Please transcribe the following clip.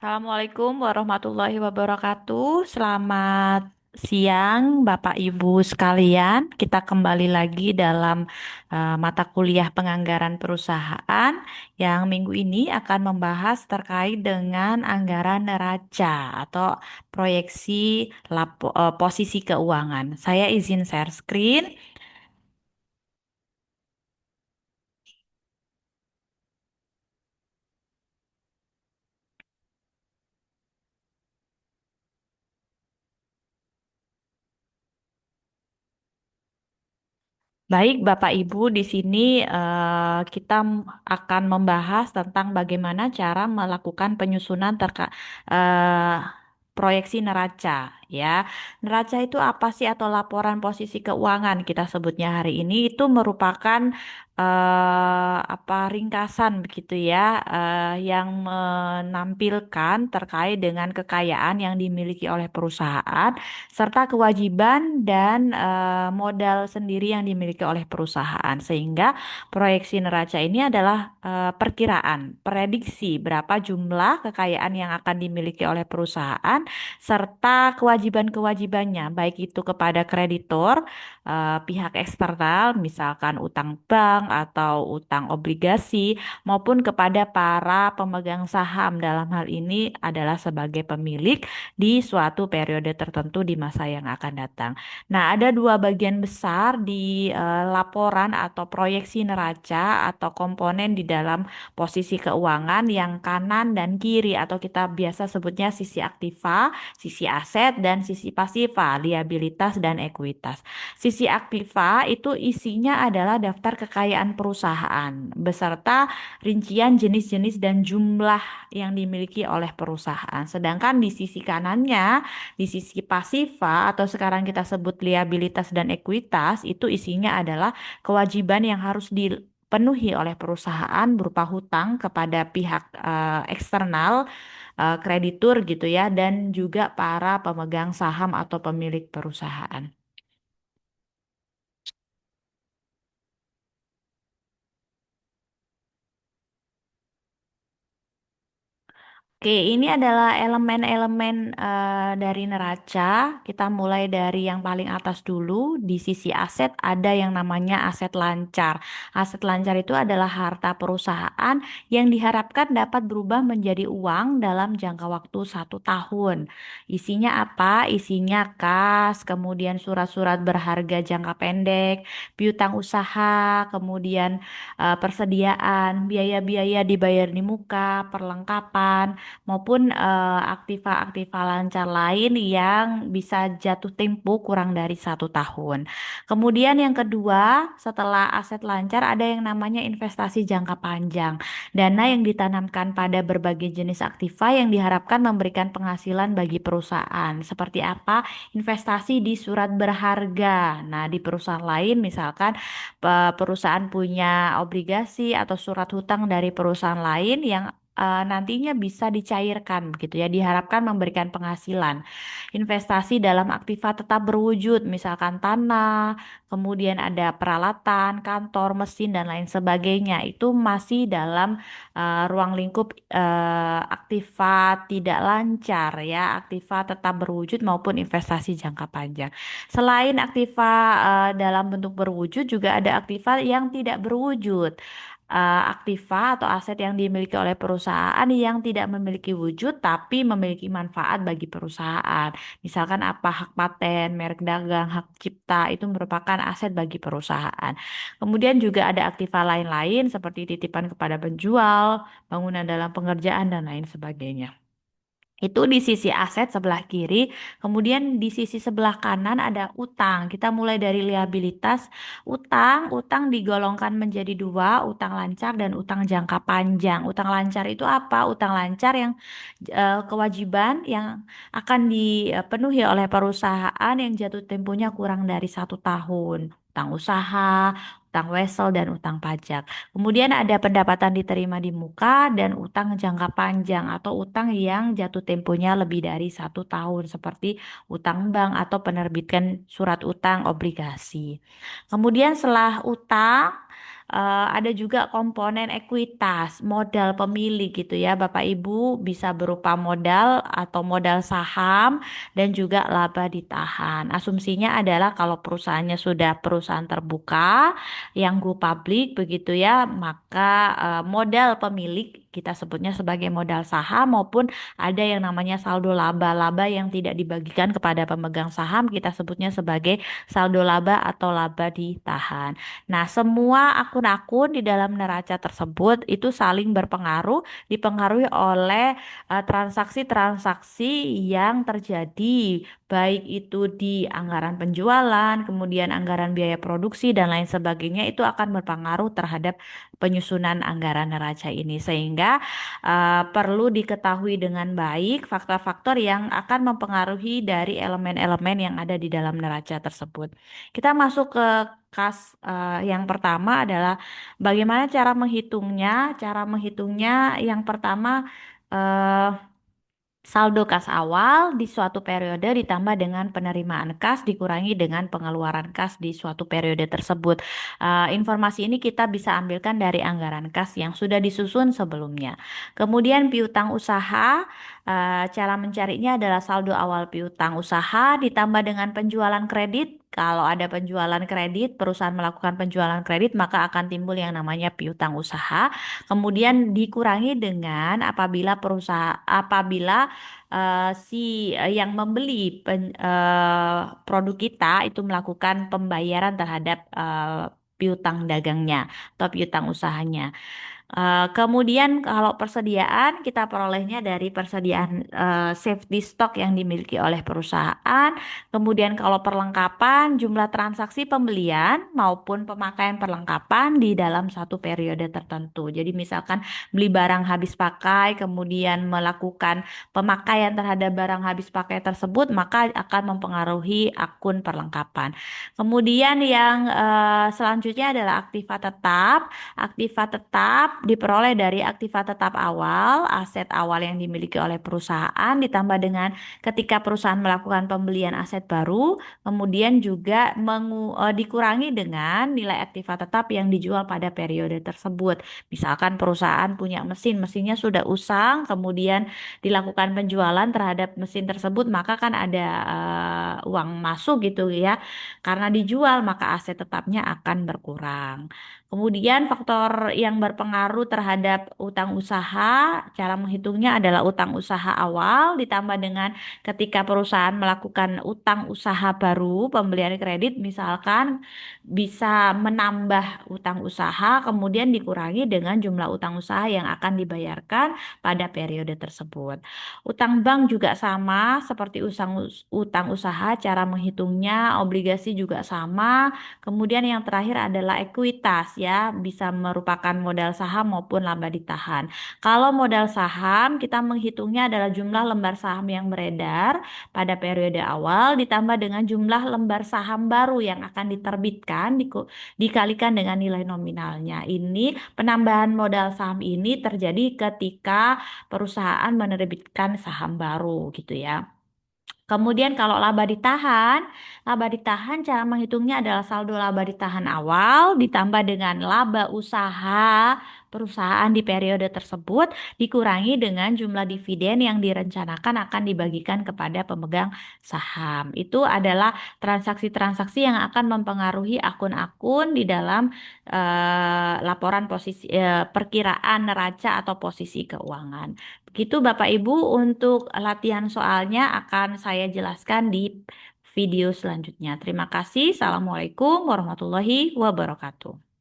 Assalamualaikum warahmatullahi wabarakatuh. Selamat siang, Bapak Ibu sekalian. Kita kembali lagi dalam mata kuliah penganggaran perusahaan yang minggu ini akan membahas terkait dengan anggaran neraca atau proyeksi posisi keuangan. Saya izin share screen. Baik, Bapak Ibu, di sini kita akan membahas tentang bagaimana cara melakukan penyusunan eh, proyeksi neraca, ya. Neraca itu apa sih atau laporan posisi keuangan kita sebutnya hari ini itu merupakan apa ringkasan begitu ya, yang menampilkan terkait dengan kekayaan yang dimiliki oleh perusahaan serta kewajiban dan modal sendiri yang dimiliki oleh perusahaan. Sehingga proyeksi neraca ini adalah perkiraan, prediksi berapa jumlah kekayaan yang akan dimiliki oleh perusahaan serta kewajiban-kewajibannya, baik itu kepada kreditor, pihak eksternal, misalkan utang bank atau utang obligasi, maupun kepada para pemegang saham dalam hal ini adalah sebagai pemilik di suatu periode tertentu di masa yang akan datang. Nah, ada dua bagian besar di laporan atau proyeksi neraca atau komponen di dalam posisi keuangan yang kanan dan kiri atau kita biasa sebutnya sisi aktiva, sisi aset, dan sisi pasiva, liabilitas dan ekuitas. Sisi aktiva itu isinya adalah daftar kekayaan perusahaan beserta rincian jenis-jenis dan jumlah yang dimiliki oleh perusahaan. Sedangkan di sisi kanannya, di sisi pasiva atau sekarang kita sebut liabilitas dan ekuitas, itu isinya adalah kewajiban yang harus dipenuhi oleh perusahaan berupa hutang kepada pihak eksternal, kreditur gitu ya, dan juga para pemegang saham atau pemilik perusahaan. Oke, ini adalah elemen-elemen dari neraca. Kita mulai dari yang paling atas dulu. Di sisi aset ada yang namanya aset lancar. Aset lancar itu adalah harta perusahaan yang diharapkan dapat berubah menjadi uang dalam jangka waktu 1 tahun. Isinya apa? Isinya kas, kemudian surat-surat berharga jangka pendek, piutang usaha, kemudian persediaan, biaya-biaya dibayar di muka, perlengkapan maupun aktiva-aktiva lancar lain yang bisa jatuh tempo kurang dari 1 tahun. Kemudian yang kedua, setelah aset lancar ada yang namanya investasi jangka panjang. Dana yang ditanamkan pada berbagai jenis aktiva yang diharapkan memberikan penghasilan bagi perusahaan. Seperti apa? Investasi di surat berharga. Nah, di perusahaan lain misalkan perusahaan punya obligasi atau surat hutang dari perusahaan lain yang nantinya bisa dicairkan gitu ya, diharapkan memberikan penghasilan. Investasi dalam aktiva tetap berwujud, misalkan tanah, kemudian ada peralatan, kantor, mesin dan lain sebagainya. Itu masih dalam ruang lingkup aktiva tidak lancar ya, aktiva tetap berwujud maupun investasi jangka panjang. Selain aktiva dalam bentuk berwujud, juga ada aktiva yang tidak berwujud. Aktiva atau aset yang dimiliki oleh perusahaan yang tidak memiliki wujud tapi memiliki manfaat bagi perusahaan. Misalkan apa hak paten, merek dagang, hak cipta itu merupakan aset bagi perusahaan. Kemudian juga ada aktiva lain-lain seperti titipan kepada penjual, bangunan dalam pengerjaan dan lain sebagainya. Itu di sisi aset sebelah kiri, kemudian di sisi sebelah kanan ada utang. Kita mulai dari liabilitas. Utang digolongkan menjadi dua, utang lancar dan utang jangka panjang. Utang lancar itu apa? Utang lancar yang kewajiban yang akan dipenuhi oleh perusahaan yang jatuh temponya kurang dari 1 tahun. Utang usaha, utang wesel, dan utang pajak. Kemudian ada pendapatan diterima di muka dan utang jangka panjang atau utang yang jatuh temponya lebih dari 1 tahun seperti utang bank atau penerbitan surat utang obligasi. Kemudian setelah utang ada juga komponen ekuitas, modal pemilik gitu ya. Bapak Ibu bisa berupa modal atau modal saham dan juga laba ditahan. Asumsinya adalah kalau perusahaannya sudah perusahaan terbuka yang go public begitu ya, maka modal pemilik kita sebutnya sebagai modal saham maupun ada yang namanya saldo laba. Laba yang tidak dibagikan kepada pemegang saham kita sebutnya sebagai saldo laba atau laba ditahan. Nah, semua akun-akun di dalam neraca tersebut itu saling berpengaruh, dipengaruhi oleh transaksi-transaksi yang terjadi, baik itu di anggaran penjualan, kemudian anggaran biaya produksi dan lain sebagainya itu akan berpengaruh terhadap penyusunan anggaran neraca ini sehingga perlu diketahui dengan baik faktor-faktor yang akan mempengaruhi dari elemen-elemen yang ada di dalam neraca tersebut. Kita masuk ke yang pertama adalah bagaimana cara menghitungnya. Cara menghitungnya yang pertama eh, saldo kas awal di suatu periode ditambah dengan penerimaan kas dikurangi dengan pengeluaran kas di suatu periode tersebut. Informasi ini kita bisa ambilkan dari anggaran kas yang sudah disusun sebelumnya. Kemudian piutang usaha, cara mencarinya adalah saldo awal piutang usaha ditambah dengan penjualan kredit. Kalau ada penjualan kredit, perusahaan melakukan penjualan kredit, maka akan timbul yang namanya piutang usaha. Kemudian dikurangi dengan apabila yang membeli produk kita itu melakukan pembayaran terhadap piutang dagangnya atau piutang usahanya. Kemudian kalau persediaan kita perolehnya dari persediaan safety stock yang dimiliki oleh perusahaan. Kemudian kalau perlengkapan jumlah transaksi pembelian maupun pemakaian perlengkapan di dalam satu periode tertentu. Jadi misalkan beli barang habis pakai, kemudian melakukan pemakaian terhadap barang habis pakai tersebut, maka akan mempengaruhi akun perlengkapan. Kemudian yang selanjutnya adalah aktiva tetap. Aktiva tetap diperoleh dari aktiva tetap awal, aset awal yang dimiliki oleh perusahaan ditambah dengan ketika perusahaan melakukan pembelian aset baru, kemudian juga dikurangi dengan nilai aktiva tetap yang dijual pada periode tersebut. Misalkan perusahaan punya mesin, mesinnya sudah usang, kemudian dilakukan penjualan terhadap mesin tersebut, maka kan ada uang masuk gitu ya. Karena dijual, maka aset tetapnya akan berkurang. Kemudian faktor yang berpengaruh terhadap utang usaha, cara menghitungnya adalah utang usaha awal ditambah dengan ketika perusahaan melakukan utang usaha baru, pembelian kredit misalkan bisa menambah utang usaha, kemudian dikurangi dengan jumlah utang usaha yang akan dibayarkan pada periode tersebut. Utang bank juga sama seperti utang usaha, cara menghitungnya, obligasi juga sama. Kemudian yang terakhir adalah ekuitas ya, bisa merupakan modal saham maupun laba ditahan. Kalau modal saham kita menghitungnya adalah jumlah lembar saham yang beredar pada periode awal ditambah dengan jumlah lembar saham baru yang akan diterbitkan dikalikan dengan nilai nominalnya. Ini penambahan modal saham ini terjadi ketika perusahaan menerbitkan saham baru gitu ya. Kemudian kalau laba ditahan cara menghitungnya adalah saldo laba ditahan awal ditambah dengan laba usaha perusahaan di periode tersebut dikurangi dengan jumlah dividen yang direncanakan akan dibagikan kepada pemegang saham. Itu adalah transaksi-transaksi yang akan mempengaruhi akun-akun di dalam laporan perkiraan neraca atau posisi keuangan. Begitu Bapak Ibu untuk latihan soalnya akan saya jelaskan di video selanjutnya. Terima kasih. Assalamualaikum warahmatullahi wabarakatuh.